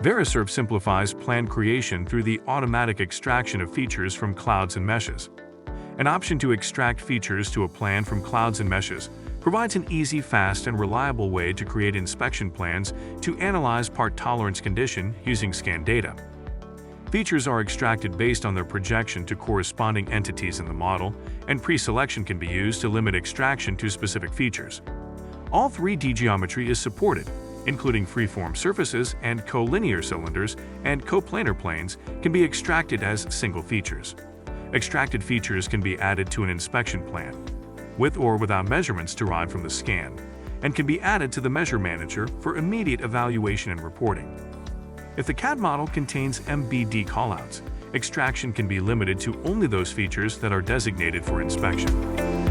Verisurf simplifies plan creation through the automatic extraction of features from clouds and meshes. An option to extract features to a plan from clouds and meshes provides an easy, fast, and reliable way to create inspection plans to analyze part tolerance condition using scanned data. Features are extracted based on their projection to corresponding entities in the model, and pre-selection can be used to limit extraction to specific features. All 3D geometry is supported, including freeform surfaces and collinear cylinders, and coplanar planes can be extracted as single features. Extracted features can be added to an inspection plan, with or without measurements derived from the scan, and can be added to the Measure Manager for immediate evaluation and reporting. If the CAD model contains MBD callouts, extraction can be limited to only those features that are designated for inspection.